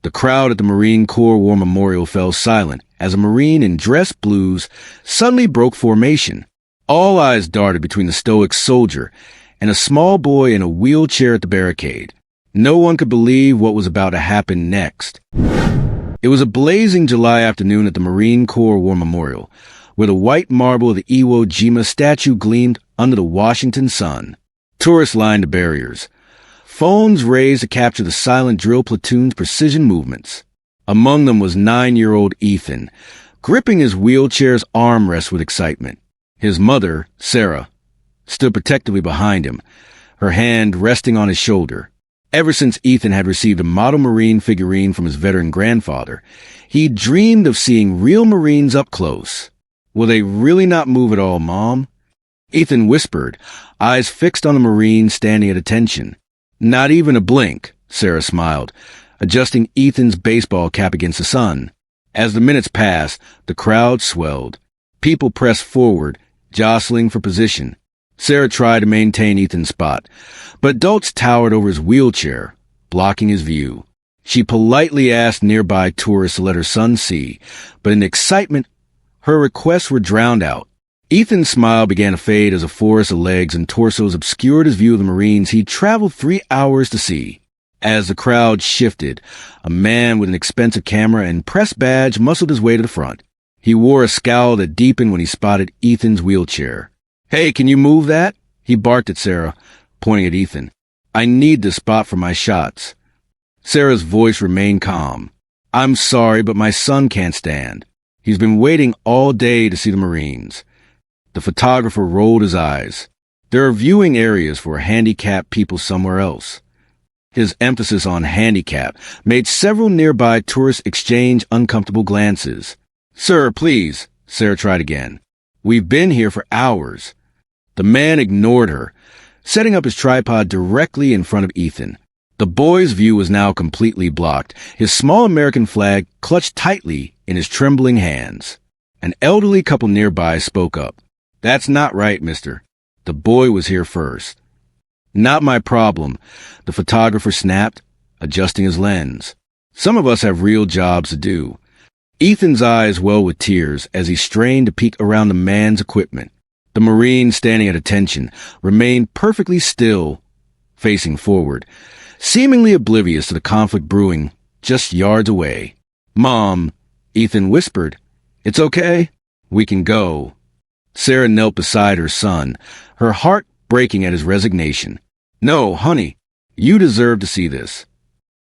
The crowd at the Marine Corps War Memorial fell silent as a Marine in dress blues suddenly broke formation. All eyes darted between the stoic soldier and a small boy in a wheelchair at the barricade. No one could believe what was about to happen next. It was a blazing July afternoon at the Marine Corps War Memorial, where the white marble of the Iwo Jima statue gleamed under the Washington sun. Tourists lined the barriers. Phones raised to capture the silent drill platoon's precision movements. Among them was 9-year-old Ethan, gripping his wheelchair's armrest with excitement. His mother, Sarah, stood protectively behind him, her hand resting on his shoulder. Ever since Ethan had received a model Marine figurine from his veteran grandfather, he dreamed of seeing real Marines up close. "Will they really not move at all, Mom?" Ethan whispered, eyes fixed on the Marine standing at attention. "Not even a blink," Sarah smiled, adjusting Ethan's baseball cap against the sun. As the minutes passed, the crowd swelled. People pressed forward, jostling for position. Sarah tried to maintain Ethan's spot, but adults towered over his wheelchair, blocking his view. She politely asked nearby tourists to let her son see, but in excitement, her requests were drowned out. Ethan's smile began to fade as a forest of legs and torsos obscured his view of the Marines he'd traveled 3 hours to see. As the crowd shifted, a man with an expensive camera and press badge muscled his way to the front. He wore a scowl that deepened when he spotted Ethan's wheelchair. "Hey, can you move that?" He barked at Sarah, pointing at Ethan. "I need this spot for my shots." Sarah's voice remained calm. "I'm sorry, but my son can't stand. He's been waiting all day to see the Marines." The photographer rolled his eyes. "There are viewing areas for handicapped people somewhere else." His emphasis on handicap made several nearby tourists exchange uncomfortable glances. "Sir, please," Sarah tried again. "We've been here for hours." The man ignored her, setting up his tripod directly in front of Ethan. The boy's view was now completely blocked, his small American flag clutched tightly in his trembling hands. An elderly couple nearby spoke up. "That's not right, mister. The boy was here first." "Not my problem," the photographer snapped, adjusting his lens. "Some of us have real jobs to do." Ethan's eyes welled with tears as he strained to peek around the man's equipment. The Marine, standing at attention, remained perfectly still, facing forward, seemingly oblivious to the conflict brewing just yards away. "Mom," Ethan whispered, "it's okay. We can go." Sarah knelt beside her son, her heart breaking at his resignation. "No, honey, you deserve to see this."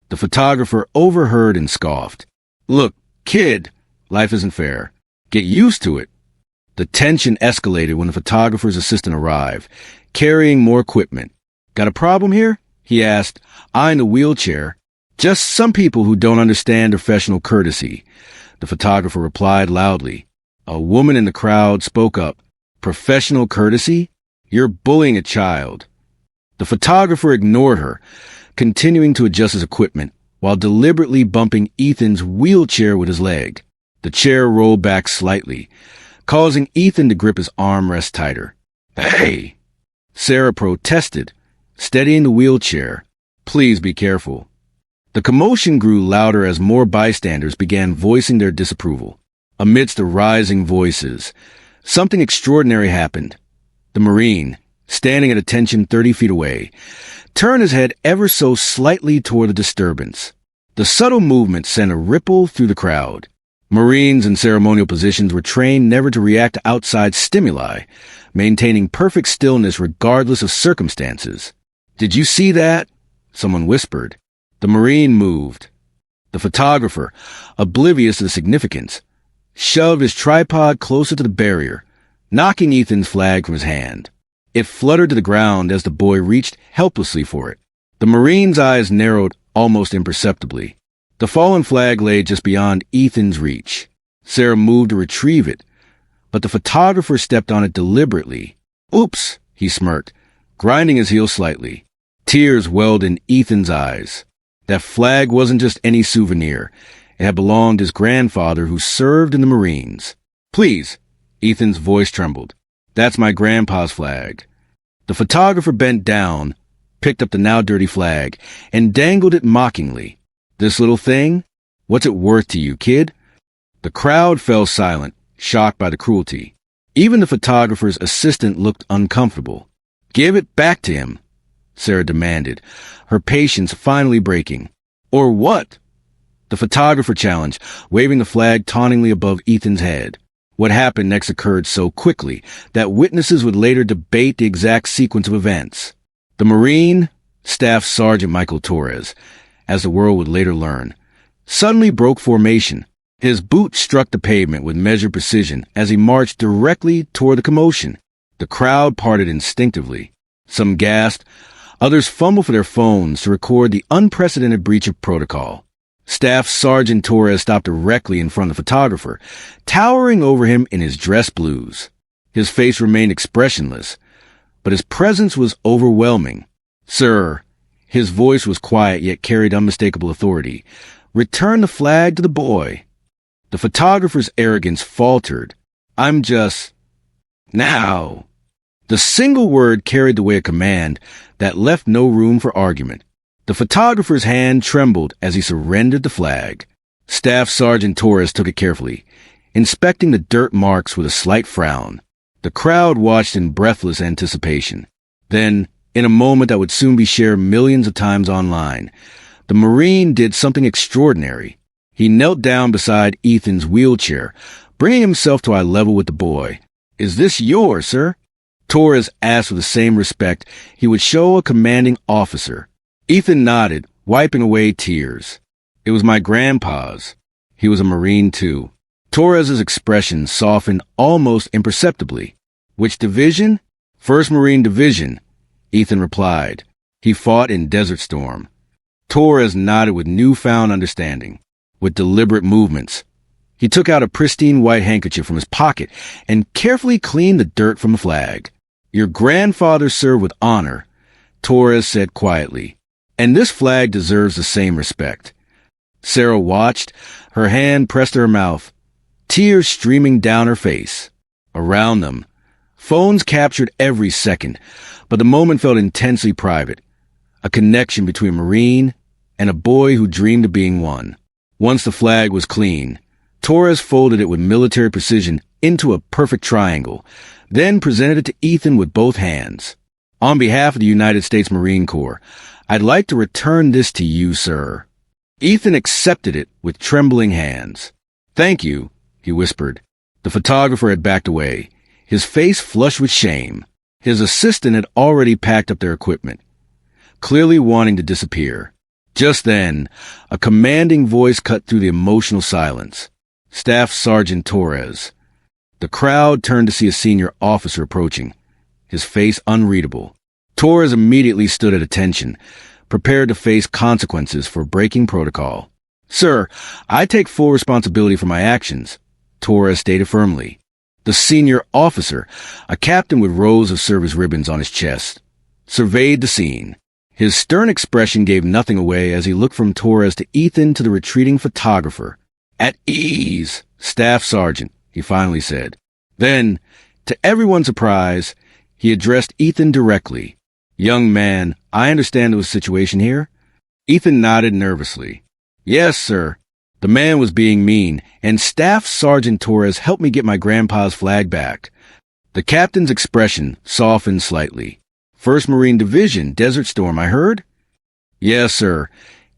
The photographer overheard and scoffed. "Look, kid, life isn't fair. Get used to it." The tension escalated when the photographer's assistant arrived, carrying more equipment. "Got a problem here?" he asked, eyeing the wheelchair. "Just some people who don't understand professional courtesy," the photographer replied loudly. A woman in the crowd spoke up. "Professional courtesy? You're bullying a child." The photographer ignored her, continuing to adjust his equipment while deliberately bumping Ethan's wheelchair with his leg. The chair rolled back slightly, causing Ethan to grip his armrest tighter. "Hey!" Sarah protested, steadying the wheelchair. "Please be careful." The commotion grew louder as more bystanders began voicing their disapproval. Amidst the rising voices, something extraordinary happened. The Marine, standing at attention 30 feet away, turned his head ever so slightly toward the disturbance. The subtle movement sent a ripple through the crowd. Marines in ceremonial positions were trained never to react to outside stimuli, maintaining perfect stillness regardless of circumstances. "Did you see that?" someone whispered. The Marine moved. The photographer, oblivious to the significance, shoved his tripod closer to the barrier, knocking Ethan's flag from his hand. It fluttered to the ground as the boy reached helplessly for it. The Marine's eyes narrowed almost imperceptibly. The fallen flag lay just beyond Ethan's reach. Sarah moved to retrieve it, but the photographer stepped on it deliberately. "Oops," he smirked, grinding his heel slightly. Tears welled in Ethan's eyes. That flag wasn't just any souvenir. It had belonged to his grandfather who served in the Marines. "Please," Ethan's voice trembled. "That's my grandpa's flag." The photographer bent down, picked up the now dirty flag, and dangled it mockingly. "This little thing? What's it worth to you, kid? The crowd fell silent, shocked by the cruelty. Even the photographer's assistant looked uncomfortable. Give it back to him, Sarah demanded, her patience finally breaking. Or what? The photographer challenged, waving the flag tauntingly above Ethan's head. What happened next occurred so quickly that witnesses would later debate the exact sequence of events. The Marine, Staff Sergeant Michael Torres, as the world would later learn, suddenly broke formation. His boot struck the pavement with measured precision as he marched directly toward the commotion. The crowd parted instinctively. Some gasped, others fumbled for their phones to record the unprecedented breach of protocol. Staff Sergeant Torres stopped directly in front of the photographer, towering over him in his dress blues. His face remained expressionless, but his presence was overwhelming. Sir, his voice was quiet yet carried unmistakable authority. Return the flag to the boy. The photographer's arrogance faltered. I'm just... Now. The single word carried the weight of command that left no room for argument. The photographer's hand trembled as he surrendered the flag. Staff Sergeant Torres took it carefully, inspecting the dirt marks with a slight frown. The crowd watched in breathless anticipation. Then, in a moment that would soon be shared millions of times online, the Marine did something extraordinary. He knelt down beside Ethan's wheelchair, bringing himself to eye level with the boy. Is this yours, sir? Torres asked with the same respect he would show a commanding officer. Ethan nodded, wiping away tears. It was my grandpa's. He was a Marine, too. Torres's expression softened almost imperceptibly. Which division? 1st Marine Division, Ethan replied. He fought in Desert Storm. Torres nodded with newfound understanding. With deliberate movements, he took out a pristine white handkerchief from his pocket and carefully cleaned the dirt from the flag. Your grandfather served with honor, Torres said quietly, and this flag deserves the same respect. Sarah watched, her hand pressed to her mouth, tears streaming down her face. Around them, phones captured every second, but the moment felt intensely private, a connection between a Marine and a boy who dreamed of being one. Once the flag was clean, Torres folded it with military precision into a perfect triangle, then presented it to Ethan with both hands. On behalf of the United States Marine Corps, I'd like to return this to you, sir. Ethan accepted it with trembling hands. Thank you, he whispered. The photographer had backed away, his face flushed with shame. His assistant had already packed up their equipment, clearly wanting to disappear. Just then, a commanding voice cut through the emotional silence. Staff Sergeant Torres. The crowd turned to see a senior officer approaching, his face unreadable. Torres immediately stood at attention, prepared to face consequences for breaking protocol. Sir, I take full responsibility for my actions, Torres stated firmly. The senior officer, a captain with rows of service ribbons on his chest, surveyed the scene. His stern expression gave nothing away as he looked from Torres to Ethan to the retreating photographer. At ease, Staff Sergeant, he finally said. Then, to everyone's surprise, he addressed Ethan directly. Young man, I understand there was a situation here? Ethan nodded nervously. Yes, sir. The man was being mean, and Staff Sergeant Torres helped me get my grandpa's flag back. The captain's expression softened slightly. 1st Marine Division, Desert Storm, I heard? Yes, sir,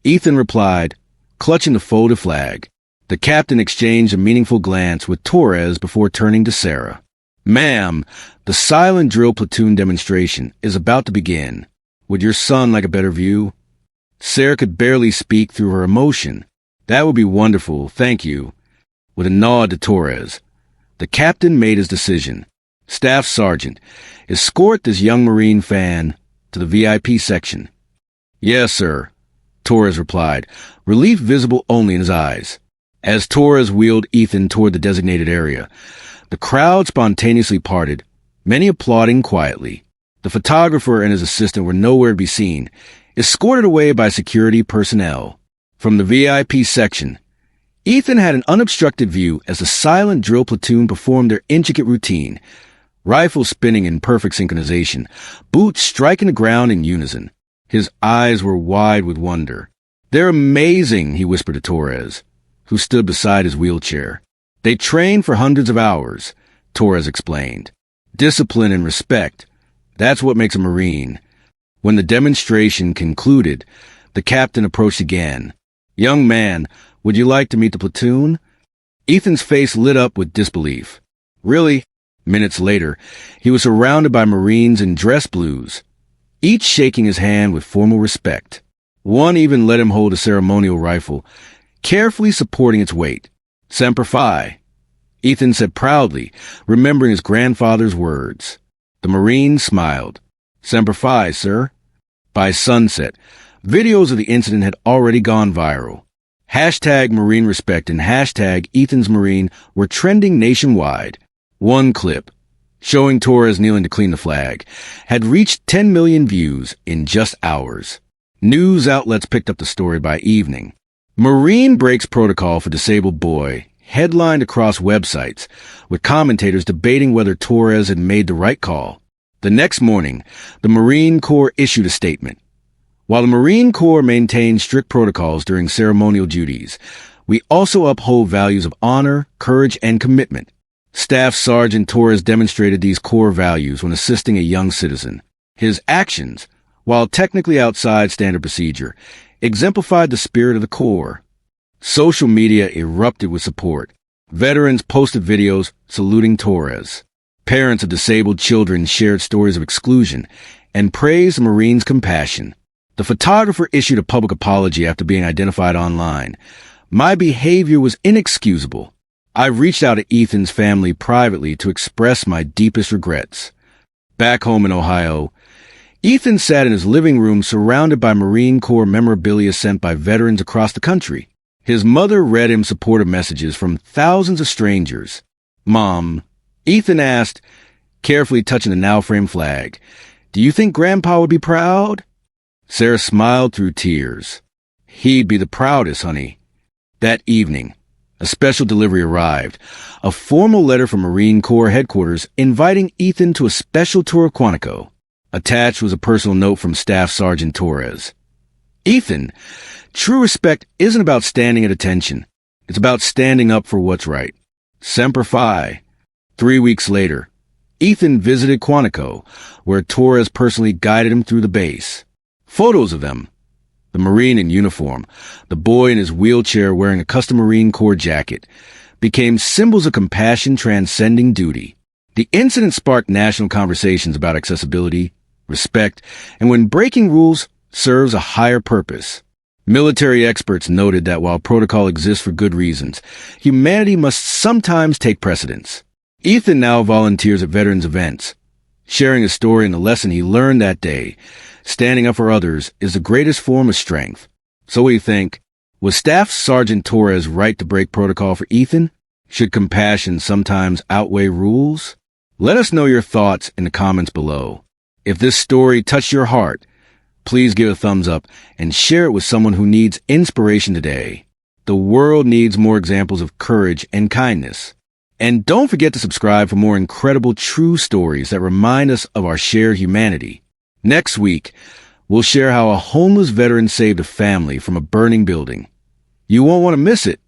Ethan replied, clutching the folded flag. The captain exchanged a meaningful glance with Torres before turning to Sarah. Ma'am, the silent drill platoon demonstration is about to begin. Would your son like a better view? Sarah could barely speak through her emotion. That would be wonderful, thank you. With a nod to Torres, the captain made his decision. Staff Sergeant, escort this young Marine fan to the VIP section. Yes, sir, Torres replied, relief visible only in his eyes. As Torres wheeled Ethan toward the designated area, the crowd spontaneously parted, many applauding quietly. The photographer and his assistant were nowhere to be seen, escorted away by security personnel. From the VIP section, Ethan had an unobstructed view as the silent drill platoon performed their intricate routine, rifles spinning in perfect synchronization, boots striking the ground in unison. His eyes were wide with wonder. They're amazing, he whispered to Torres. who stood beside his wheelchair. They trained for hundreds of hours, Torres explained. Discipline and respect, that's what makes a Marine. When the demonstration concluded, the captain approached again. "Young man, would you like to meet the platoon?" Ethan's face lit up with disbelief. "Really?" Minutes later, he was surrounded by Marines in dress blues, each shaking his hand with formal respect. One even let him hold a ceremonial rifle, carefully supporting its weight. "Semper Fi," Ethan said proudly, remembering his grandfather's words. The Marine smiled. "Semper Fi, sir." By sunset, videos of the incident had already gone viral. Hashtag Marine Respect and hashtag Ethan's Marine were trending nationwide. One clip, showing Torres kneeling to clean the flag, had reached 10 million views in just hours. News outlets picked up the story by evening. "Marine breaks protocol for disabled boy," headlined across websites, with commentators debating whether Torres had made the right call. The next morning, the Marine Corps issued a statement. "While the Marine Corps maintains strict protocols during ceremonial duties, we also uphold values of honor, courage, and commitment." Staff Sergeant Torres demonstrated these core values when assisting a young citizen. His actions, while technically outside standard procedure, exemplified the spirit of the Corps. Social media erupted with support. Veterans posted videos saluting Torres. Parents of disabled children shared stories of exclusion and praised the Marines' compassion. The photographer issued a public apology after being identified online. "My behavior was inexcusable. I've reached out to Ethan's family privately to express my deepest regrets." Back home in Ohio, Ethan sat in his living room surrounded by Marine Corps memorabilia sent by veterans across the country. His mother read him supportive messages from thousands of strangers. "Mom," Ethan asked, carefully touching the now-framed flag, "do you think Grandpa would be proud?" Sarah smiled through tears. "He'd be the proudest, honey." That evening, a special delivery arrived, a formal letter from Marine Corps headquarters inviting Ethan to a special tour of Quantico. Attached was a personal note from Staff Sergeant Torres. "Ethan, true respect isn't about standing at attention. It's about standing up for what's right. Semper Fi." 3 weeks later, Ethan visited Quantico, where Torres personally guided him through the base. Photos of them, the Marine in uniform, the boy in his wheelchair wearing a custom Marine Corps jacket, became symbols of compassion transcending duty. The incident sparked national conversations about accessibility, respect, and when breaking rules serves a higher purpose. Military experts noted that while protocol exists for good reasons, humanity must sometimes take precedence. Ethan now volunteers at veterans events, sharing a story and the lesson he learned that day. Standing up for others is the greatest form of strength. So what do you think? Was Staff Sergeant Torres right to break protocol for Ethan? Should compassion sometimes outweigh rules? Let us know your thoughts in the comments below. If this story touched your heart, please give a thumbs up and share it with someone who needs inspiration today. The world needs more examples of courage and kindness. And don't forget to subscribe for more incredible true stories that remind us of our shared humanity. Next week, we'll share how a homeless veteran saved a family from a burning building. You won't want to miss it.